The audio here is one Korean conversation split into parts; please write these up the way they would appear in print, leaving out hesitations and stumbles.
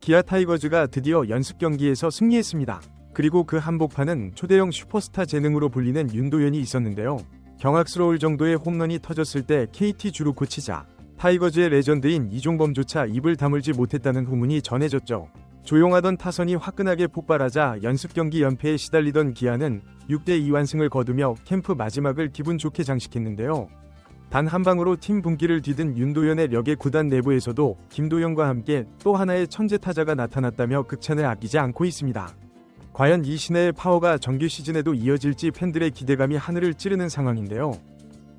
기아 타이거즈가 드디어 연습 경기에서 승리했습니다. 그리고 그 한복판은 초대형 슈퍼스타 재능으로 불리는 윤도현이 있었는데요. 경악스러울 정도의 홈런이 터졌을 때 KT 주루 코치자 타이거즈의 레전드인 이종범조차 입을 다물지 못했다는 후문이 전해졌죠. 조용하던 타선이 화끈하게 폭발하자 연습 경기 연패에 시달리던 기아는 6대2 완승을 거두며 캠프 마지막을 기분 좋게 장식했는데요. 단 한 방으로 팀 분기를 뒤든 윤도현의 력에 구단 내부에서도 김도영과 함께 또 하나의 천재 타자가 나타났다며 극찬을 아끼지 않고 있습니다. 과연 이 신의 파워가 정규 시즌에도 이어질지 팬들의 기대감이 하늘을 찌르는 상황인데요.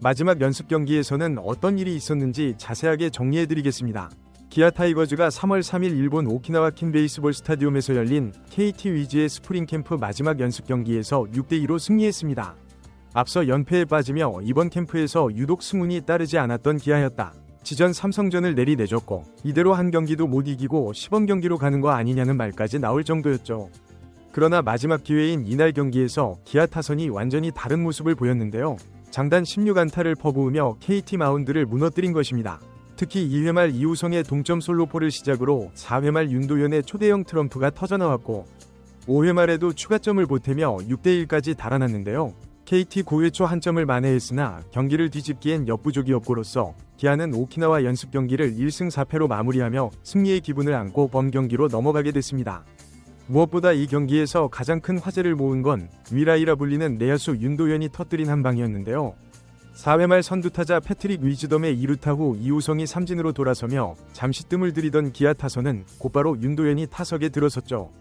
마지막 연습 경기에서는 어떤 일이 있었는지 자세하게 정리해드리겠습니다. 기아 타이거즈가 3월 3일 일본 오키나와 킨 베이스볼 스타디움에서 열린 KT 위즈의 스프링 캠프 마지막 연습 경기에서 6대2로 승리했습니다. 앞서 연패에 빠지며 이번 캠프에서 유독 승운이 따르지 않았던 기아였다. 지전 삼성전을 내리내줬고 이대로 한 경기도 못 이기고 시범 경기로 가는 거 아니냐는 말까지 나올 정도였죠. 그러나 마지막 기회인 이날 경기에서 기아 타선이 완전히 다른 모습을 보였는데요. 장단 16안타를 퍼부으며 KT 마운드를 무너뜨린 것입니다. 특히 2회 말 이우성의 동점 솔로포를 시작으로 4회 말 윤도현의 초대형 트럼프가 터져나왔고 5회 말에도 추가점을 보태며 6대1까지 달아났는데요. KT 9회 초 한 점을 만회했으나 경기를 뒤집기엔 역부족이었고로써 기아는 오키나와 연습 경기를 1승 4패로 마무리하며 승리의 기분을 안고 범경기로 넘어가게 됐습니다. 무엇보다 이 경기에서 가장 큰 화제를 모은 건 위라이라 불리는 내야수 윤도현이 터뜨린 한 방이었는데요. 4회 말 선두타자 패트릭 위즈덤의 2루타 후 이우성이 삼진으로 돌아서며 잠시 뜸을 들이던 기아 타선은 곧바로 윤도현이 타석에 들어섰죠.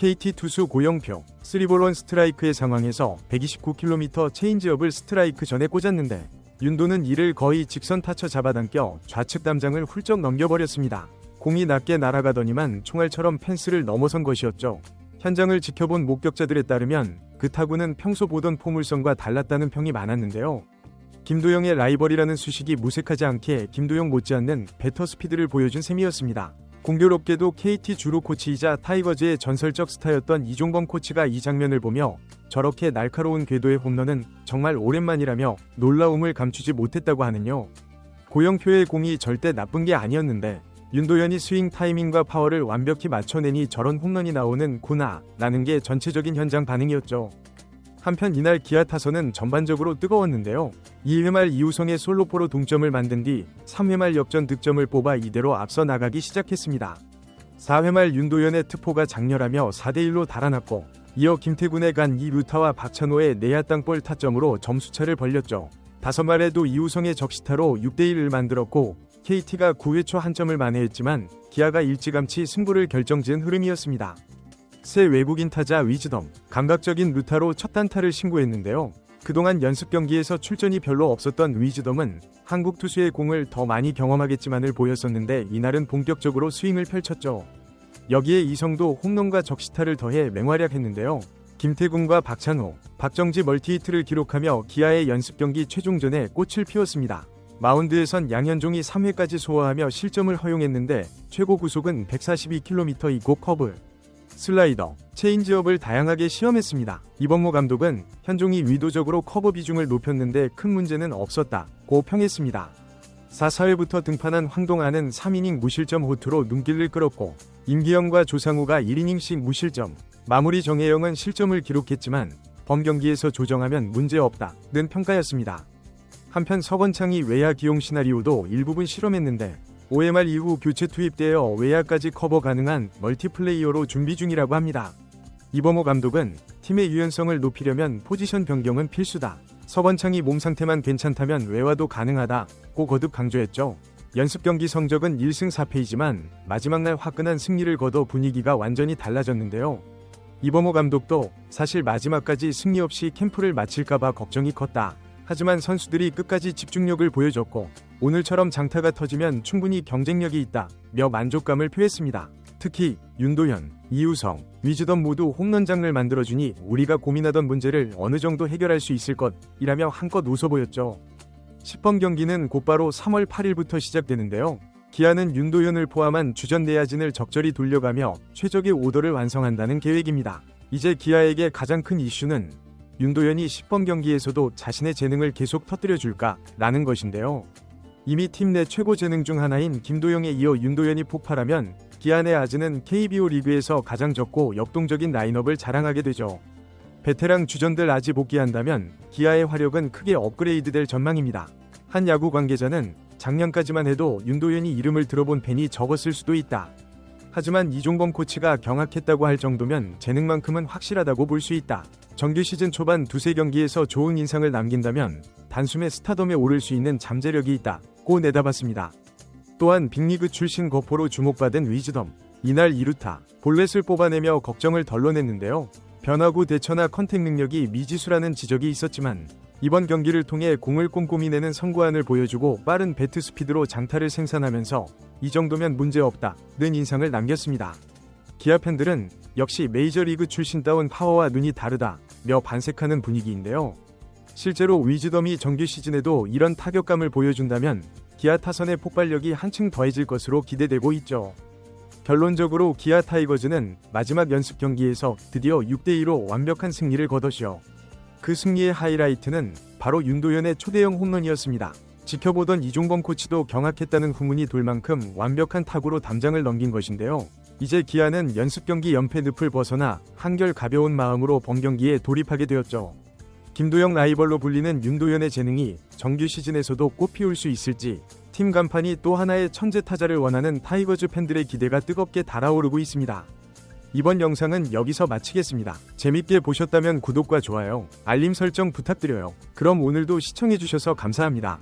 KT 투수 고영표 3볼 1 스트라이크의 상황에서 129km 체인지업을 스트라이크 전에 꽂았는데 윤도는 이를 거의 직선 타쳐 잡아당겨 좌측 담장을 훌쩍 넘겨버렸습니다. 공이 낮게 날아가더니만 총알처럼 펜스를 넘어선 것이었죠. 현장을 지켜본 목격자들에 따르면 그 타구는 평소 보던 포물선과 달랐다는 평이 많았는데요. 김도영의 라이벌이라는 수식이 무색하지 않게 김도영 못지않는 배터 스피드를 보여준 셈이었습니다. 공교롭게도 KT 주루 코치이자 타이거즈의 전설적 스타였던 이종범 코치가 이 장면을 보며 저렇게 날카로운 궤도의 홈런은 정말 오랜만이라며 놀라움을 감추지 못했다고 하는요. 고영표의 공이 절대 나쁜 게 아니었는데 윤도현이 스윙 타이밍과 파워를 완벽히 맞춰내니 저런 홈런이 나오는구나 라는 게 전체적인 현장 반응이었죠. 한편 이날 기아 타선은 전반적으로 뜨거웠는데요. 2회 말 이우성의 솔로포로 동점을 만든 뒤 3회 말 역전 득점을 뽑아 이대로 앞서 나가기 시작했습니다. 4회 말 윤도현의 투포가 장렬하며 4대1로 달아났고 이어 김태군의 간 2루타와 박찬호의 내야 땅볼 타점으로 점수차를 벌렸죠. 5말에도 이우성의 적시타로 6대1을 만들었고 KT가 9회 초 한 점을 만회했지만 기아가 일찌감치 승부를 결정지은 흐름이었습니다. 새 외국인 타자 위즈덤, 감각적인 루타로 첫 단타를 신고했는데요. 그동안 연습 경기에서 출전이 별로 없었던 위즈덤은 한국 투수의 공을 더 많이 경험하겠지만을 보였었는데 이날은 본격적으로 스윙을 펼쳤죠. 여기에 이성도 홈런과 적시타를 더해 맹활약했는데요. 김태군과 박찬호, 박정지 멀티히트를 기록하며 기아의 연습 경기 최종전에 꽃을 피웠습니다. 마운드에선 양현종이 3회까지 소화하며 실점을 허용했는데 최고 구속은 142km이고 커브, 슬라이더, 체인지업을 다양하게 시험했습니다. 이범호 감독은 현종이 의도적으로 커버 비중을 높였는데 큰 문제는 없었다고 평했습니다. 4, 4회부터 등판한 황동아는 3이닝 무실점 호투로 눈길을 끌었고 임기영과 조상우가 1이닝씩 무실점, 마무리 정혜영은 실점을 기록했지만 범경기에서 조정하면 문제없다는 평가였습니다. 한편 서건창이 외야 기용 시나리오도 일부분 실험했는데 5회 말 이후 교체 투입되어 외야까지 커버 가능한 멀티플레이어로 준비 중이라고 합니다. 이범호 감독은 팀의 유연성을 높이려면 포지션 변경은 필수다. 서건창이 몸 상태만 괜찮다면 외야도 가능하다고 거듭 강조했죠. 연습 경기 성적은 1승 4패이지만 마지막 날 화끈한 승리를 거둬 분위기가 완전히 달라졌는데요. 이범호 감독도 사실 마지막까지 승리 없이 캠프를 마칠까봐 걱정이 컸다. 하지만 선수들이 끝까지 집중력을 보여줬고 오늘처럼 장타가 터지면 충분히 경쟁력이 있다며 만족감을 표했습니다. 특히 윤도현, 이우성, 위즈덤 모두 홈런장을 만들어주니 우리가 고민하던 문제를 어느 정도 해결할 수 있을 것이라며 한껏 웃어 보였죠. 10번 경기는 곧바로 3월 8일부터 시작되는데요. 기아는 윤도현을 포함한 주전 내야진을 적절히 돌려가며 최적의 오더를 완성한다는 계획입니다. 이제 기아에게 가장 큰 이슈는 윤도현이 10번 경기에서도 자신의 재능을 계속 터뜨려줄까라는 것인데요. 이미 팀 내 최고 재능 중 하나인 김도영에 이어 윤도현이 폭발하면 기아 내 아즈는 KBO 리그에서 가장 적고 역동적인 라인업을 자랑하게 되죠. 베테랑 주전들 아지 복귀한다면 기아의 화력은 크게 업그레이드될 전망입니다. 한 야구 관계자는 작년까지만 해도 윤도현이 이름을 들어본 팬이 적었을 수도 있다. 하지만 이종범 코치가 경악했다고 할 정도면 재능만큼은 확실하다고 볼 수 있다. 정규 시즌 초반 두세 경기에서 좋은 인상을 남긴다면 단숨에 스타덤에 오를 수 있는 잠재력이 있다고 내다봤습니다. 또한 빅리그 출신 거포로 주목받은 위즈덤, 이날 2루타, 볼넷을 뽑아내며 걱정을 덜어냈는데요. 변화구 대처나 컨택 능력이 미지수라는 지적이 있었지만 이번 경기를 통해 공을 꼼꼼히 내는 선구안을 보여주고 빠른 배트 스피드로 장타를 생산하면서 이 정도면 문제없다는 인상을 남겼습니다. 기아 팬들은 역시 메이저리그 출신다운 파워와 눈이 다르다며 반색하는 분위기인데요. 실제로 위즈덤이 정규 시즌에도 이런 타격감을 보여준다면 기아 타선의 폭발력이 한층 더해질 것으로 기대되고 있죠. 결론적으로 기아 타이거즈는 마지막 연습 경기에서 드디어 6대2로 완벽한 승리를 거뒀죠. 그 승리의 하이라이트는 바로 윤도현의 초대형 홈런이었습니다. 지켜보던 이종범 코치도 경악했다는 후문이 돌 만큼 완벽한 타구로 담장을 넘긴 것인데요. 이제 기아는 연습 경기 연패 늪을 벗어나 한결 가벼운 마음으로 본 경기에 돌입하게 되었죠. 김도영 라이벌로 불리는 윤도현의 재능이 정규 시즌에서도 꽃피울 수 있을지 팀 간판이 또 하나의 천재 타자를 원하는 타이거즈 팬들의 기대가 뜨겁게 달아오르고 있습니다. 이번 영상은 여기서 마치겠습니다. 재밌게 보셨다면 구독과 좋아요, 알림 설정 부탁드려요. 그럼 오늘도 시청해주셔서 감사합니다.